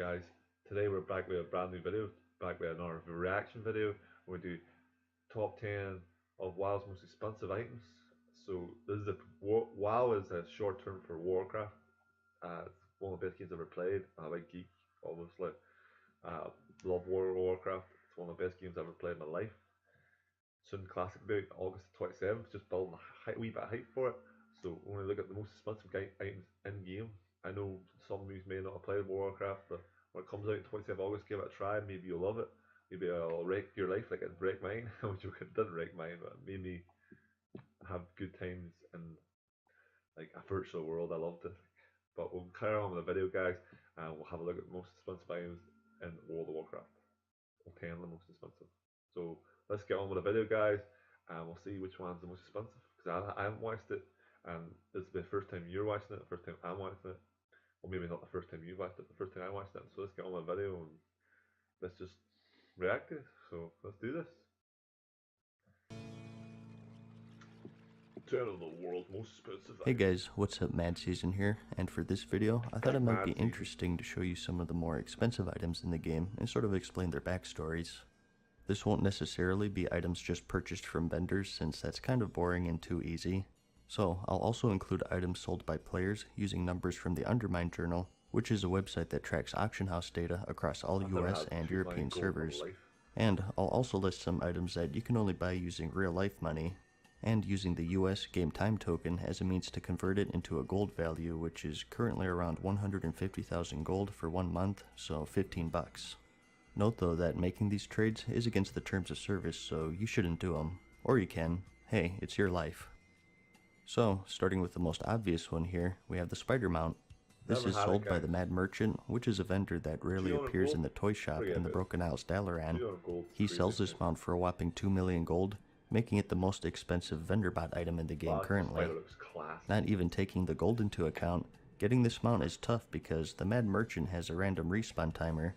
guys? Today we're back with a brand new video, back with another reaction video. We do top 10 of WoW's most expensive items. So this is WoW is a short term for Warcraft. It's one of the best games I've ever played. I'm a big geek, obviously. Love World of Warcraft. It's one of the best games I've ever played in my life. Soon classic date, August 27th. Just building a wee bit of hype for it. So when we look at the most expensive items in game, I know some of you may not have played Warcraft, but when it comes out 27th August, give it a try. Maybe you'll love it. Maybe it'll wreck your life like it wrecked mine, which it didn't wreck mine, but it made me have good times in like a virtual world. I loved it. But we'll carry on with the video, guys, and we'll have a look at the most expensive items in World of Warcraft. We'll 10 the most expensive. So let's get on with the video, guys, and we'll see which one's the most expensive. Because I haven't watched it, and this is the first time you're watching it, the first time I'm watching it. Well, maybe not the first time you watched it, the first time I watched it. So let's get on with the video and let's just react to it. So let's do this. 10 of the world's most expensive Hey items. guys, what's up? Mad Season here, and for this video, I thought it might be interesting to show you some of the more expensive items in the game and sort of explain their backstories. This won't necessarily be items just purchased from vendors since that's kind of boring and too easy. So I'll also include items sold by players using numbers from the Undermine Journal, which is a website that tracks auction house data across all US and European servers. And I'll also list some items that you can only buy using real life money, and using the US Game Time token as a means to convert it into a gold value, which is currently around 150,000 gold for 1 month, so 15 bucks. Note though that making these trades is against the terms of service, so you shouldn't do them. Or you can. Hey, it's your life. So, starting with the most obvious one here, we have the spider mount. This is sold by the Mad Merchant, which is a vendor that rarely appears in the toy shop in the Broken Isles Dalaran. He sells this mount for a whopping 2 million gold, making it the most expensive vendor bot item in the game currently. Not even taking the gold into account, getting this mount is tough because the Mad Merchant has a random respawn timer,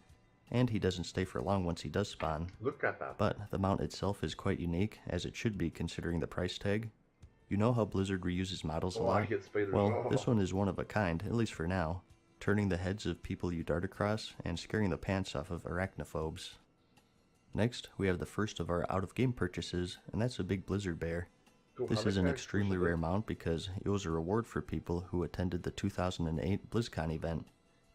and he doesn't stay for long once he does spawn. Look at that. But the mount itself is quite unique, as it should be considering the price tag. You know how Blizzard reuses models a lot? Well, this one is one of a kind, at least for now, turning the heads of people you dart across and scaring the pants off of arachnophobes. Next, we have the first of our out-of-game purchases, and that's a big Blizzard bear. This is an extremely rare mount because it was a reward for people who attended the 2008 BlizzCon event.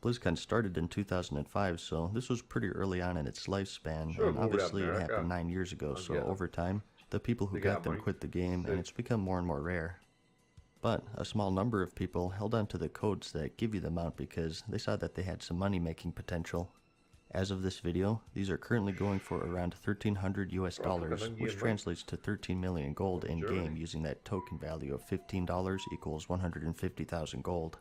BlizzCon started in 2005, so this was pretty early on in its lifespan, and obviously it happened 9 years ago, so over time, the people who got them quit the game, and it's become more and more rare. But a small number of people held on to the codes that give you the mount because they saw that they had some money-making potential. As of this video, these are currently going for around 1,300 US dollars, which translates to 13 million gold in-game using that token value of $15 equals 150,000 gold.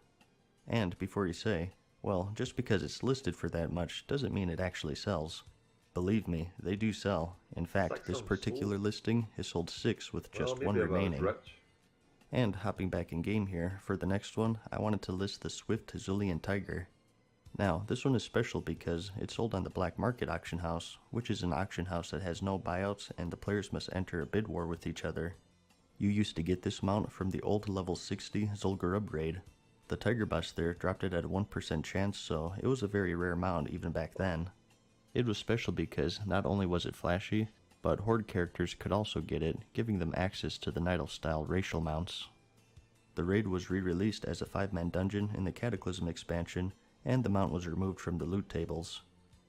And before you say, well, just because it's listed for that much doesn't mean it actually sells. Believe me, they do sell. In fact, this particular listing has sold 6 with just 1 remaining. And hopping back in game here, for the next one, I wanted to list the Swift Zulian Tiger. Now, this one is special because it's sold on the Black Market Auction House, which is an auction house that has no buyouts and the players must enter a bid war with each other. You used to get this mount from the old level 60 Zul'Gurub raid. The Tiger boss there dropped it at a 1% chance, so it was a very rare mount even back then. It was special because not only was it flashy, but Horde characters could also get it, giving them access to the Nidal-style racial mounts. The raid was re-released as a 5-man dungeon in the Cataclysm expansion, and the mount was removed from the loot tables.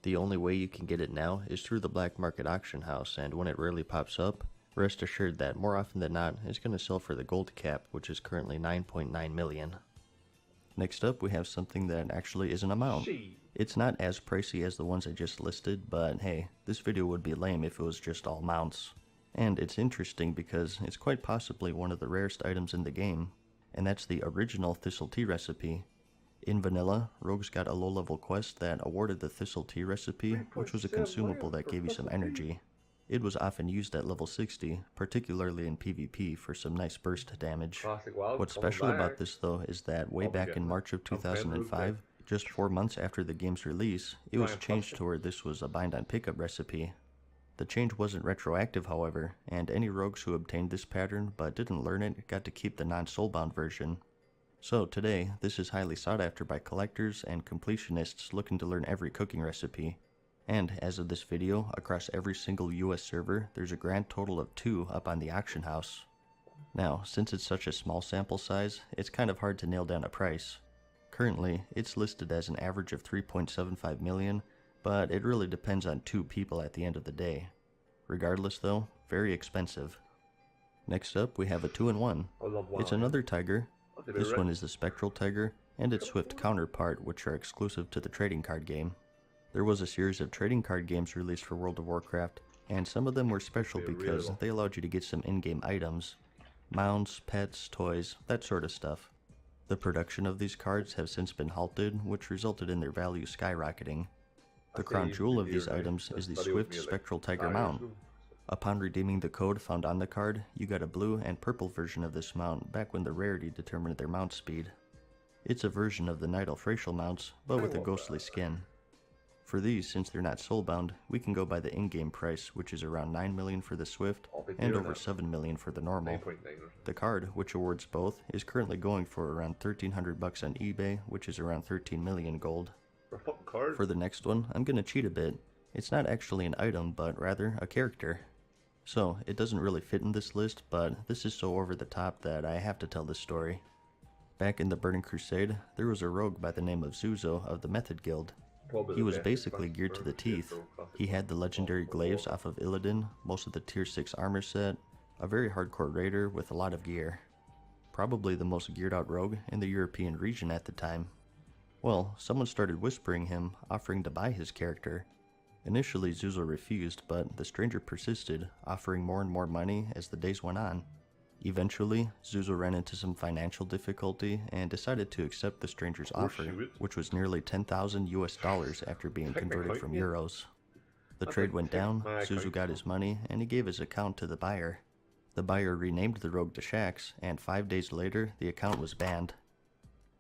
The only way you can get it now is through the Black Market Auction House, and when it rarely pops up, rest assured that more often than not, it's going to sell for the gold cap, which is currently 9.9 million. Next up, we have something that actually isn't a mount. It's not as pricey as the ones I just listed, but hey, this video would be lame if it was just all mounts. And it's interesting because it's quite possibly one of the rarest items in the game, and that's the original Thistle Tea recipe. In vanilla, rogues got a low-level quest that awarded the Thistle Tea recipe, which was a consumable that gave you some energy. It was often used at level 60, particularly in PvP for some nice burst damage. What's special about this though is that way back in March of 2005, just 4 months after the game's release, it was changed to where this was a bind on pickup recipe. The change wasn't retroactive however, and any rogues who obtained this pattern but didn't learn it got to keep the non-soulbound version. So today, this is highly sought after by collectors and completionists looking to learn every cooking recipe. And as of this video, across every single US server, there's a grand total of 2 up on the auction house. Now, since it's such a small sample size, it's kind of hard to nail down a price. Currently, it's listed as an average of 3.75 million, but it really depends on 2 people at the end of the day. Regardless though, very expensive. Next up, we have a 2-in-1. It's another tiger. This one is the Spectral Tiger, and its Swift counterpart, which are exclusive to the trading card game. There was a series of trading card games released for World of Warcraft, and some of them were special because they allowed you to get some in-game items. Mounts, pets, toys, that sort of stuff. The production of these cards have since been halted, which resulted in their value skyrocketing. The crown jewel of these items is the Swift Spectral Tiger mount. Upon redeeming the code found on the card, you got a blue and purple version of this mount back when the rarity determined their mount speed. It's a version of the Night Elf racial mounts, but with a ghostly skin. For these, since they're not soulbound, we can go by the in-game price, which is around 9 million for the Swift and over 7 million for the normal. The card, which awards both, is currently going for around 1,300 bucks on eBay, which is around 13 million gold. For the next one, I'm gonna cheat a bit. It's not actually an item, but rather a character. So, it doesn't really fit in this list, but this is so over the top that I have to tell this story. Back in the Burning Crusade, there was a rogue by the name of Zuzo of the Method Guild. He was basically geared to the teeth. He had the legendary glaives off of Illidan, most of the tier 6 armor set, a very hardcore raider with a lot of gear. Probably the most geared out rogue in the European region at the time. Well, someone started whispering him, offering to buy his character. Initially Zuzo refused, but the stranger persisted, offering more and more money as the days went on. Eventually, Zuzo ran into some financial difficulty and decided to accept the stranger's offer, which was nearly 10,000 US dollars after being converted from euros. The trade went down, Zuzo got his money, and he gave his account to the buyer. The buyer renamed the rogue to Shax, and 5 days later, the account was banned.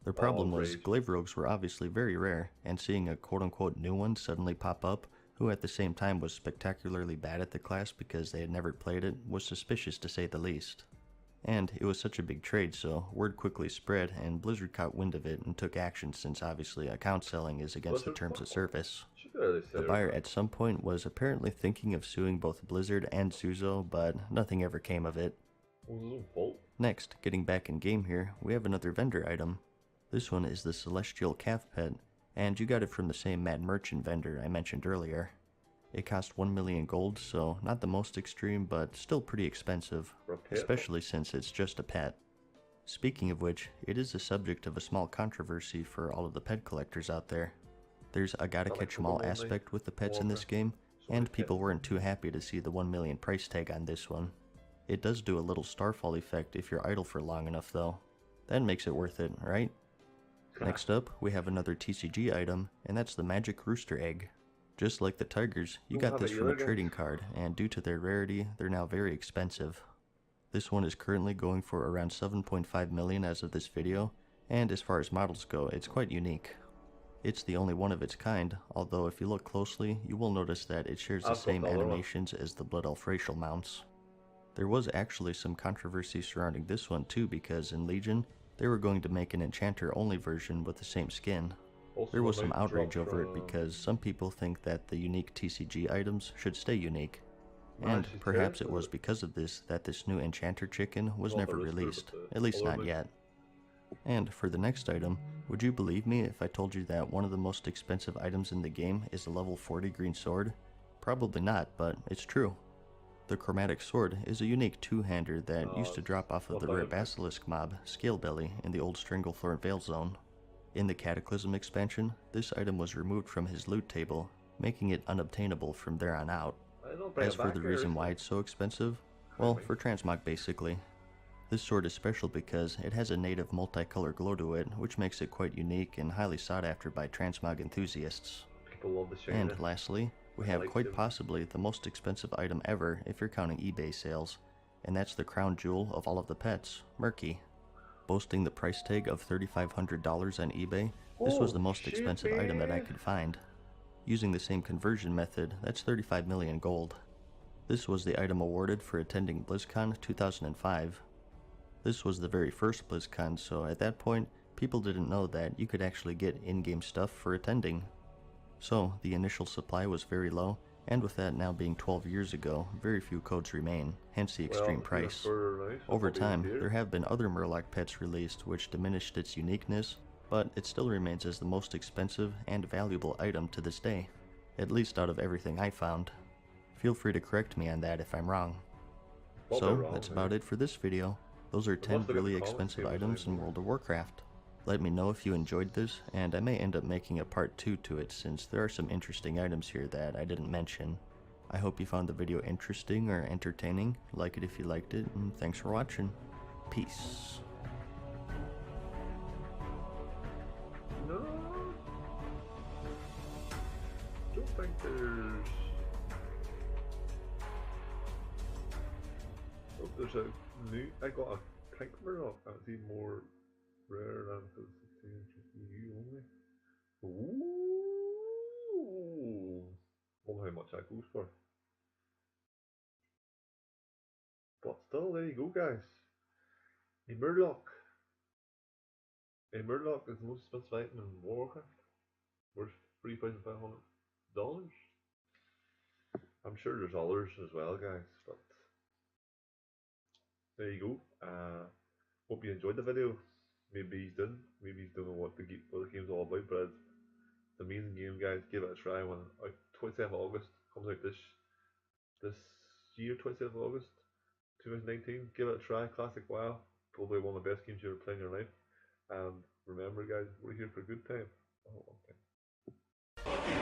The problem was, glaive rogues were obviously very rare, and seeing a quote-unquote new one suddenly pop up, who at the same time was spectacularly bad at the class because they had never played it, was suspicious to say the least. And it was such a big trade, so word quickly spread, and Blizzard caught wind of it and took action since obviously account selling is against the terms of service. The buyer at some point was apparently thinking of suing both Blizzard and Zuzo, but nothing ever came of it. Next, getting back in game here, we have another vendor item. This one is the Celestial Calf Pet, and you got it from the same Mad Merchant vendor I mentioned earlier. It cost 1 million gold, so not the most extreme, but still pretty expensive, especially since it's just a pet. Speaking of which, it is the subject of a small controversy for all of the pet collectors out there. There's a gotta catch 'em all aspect with the pets in this game, and people weren't too happy to see the 1 million price tag on this one. It does do a little starfall effect if you're idle for long enough though. That makes it worth it, right? Next up, we have another TCG item, and that's the Magic Rooster Egg. Just like the tigers, you got this from a trading card, and due to their rarity, they're now very expensive. This one is currently going for around 7.5 million as of this video, and as far as models go, it's quite unique. It's the only one of its kind, although if you look closely, you will notice that it shares the same animations as the Blood Elf racial mounts. There was actually some controversy surrounding this one too, because in Legion, they were going to make an enchanter-only version with the same skin. There was some outrage over it because some people think that the unique TCG items should stay unique. And perhaps it was because of this that this new enchanter chicken was never released, at least not yet. And for the next item, would you believe me if I told you that one of the most expensive items in the game is a level 40 green sword? Probably not, but it's true. The Chromatic Sword is a unique two-hander that used to drop off of the rare Basilisk mob, Scalebelly, in the old Stranglethorn Vale zone. In the Cataclysm expansion, this item was removed from his loot table, making it unobtainable from there on out. As for the reason why it's so expensive, well, for transmog basically. This sword is special because it has a native multicolor glow to it, which makes it quite unique and highly sought after by transmog enthusiasts. And lastly, we have quite possibly the most expensive item ever if you're counting eBay sales, and that's the crown jewel of all of the pets, Murky. Boasting the price tag of $3,500 on eBay, this was the most expensive item that I could find. Using the same conversion method, that's 35 million gold. This was the item awarded for attending BlizzCon 2005. This was the very first BlizzCon, so at that point, people didn't know that you could actually get in-game stuff for attending. So, the initial supply was very low, and with that now being 12 years ago, very few codes remain, hence the extreme price. Over time, there have been other Murloc pets released which diminished its uniqueness, but it still remains as the most expensive and valuable item to this day, at least out of everything I found. Feel free to correct me on that if I'm wrong. So, that's about it for this video. Those are 10 really expensive items in World of Warcraft. Let me know if you enjoyed this, and I may end up making a part 2 to it since there are some interesting items here that I didn't mention. I hope you found the video interesting or entertaining. Like it if you liked it, and thanks for watching. Peace. No, don't think there's a new. I got a pink Murloc. That's even more rare than because it's EU only. Ooh, wonder how much that goes for. But still, there you go, guys. A Murloc. A Murloc is the most expensive item in Warcraft. Worth $3,500. I'm sure there's others as well, guys. But there you go. Hope you enjoyed the video. Maybe you didn't. Maybe you don't know what the game's all about, but it's an amazing game, guys. Give it a try when 27th of August comes out this year, 27th of August 2019. Give it a try. Classic WoW. Probably one of the best games you ever played in your life. And remember, guys, we're here for a good time. Oh, okay.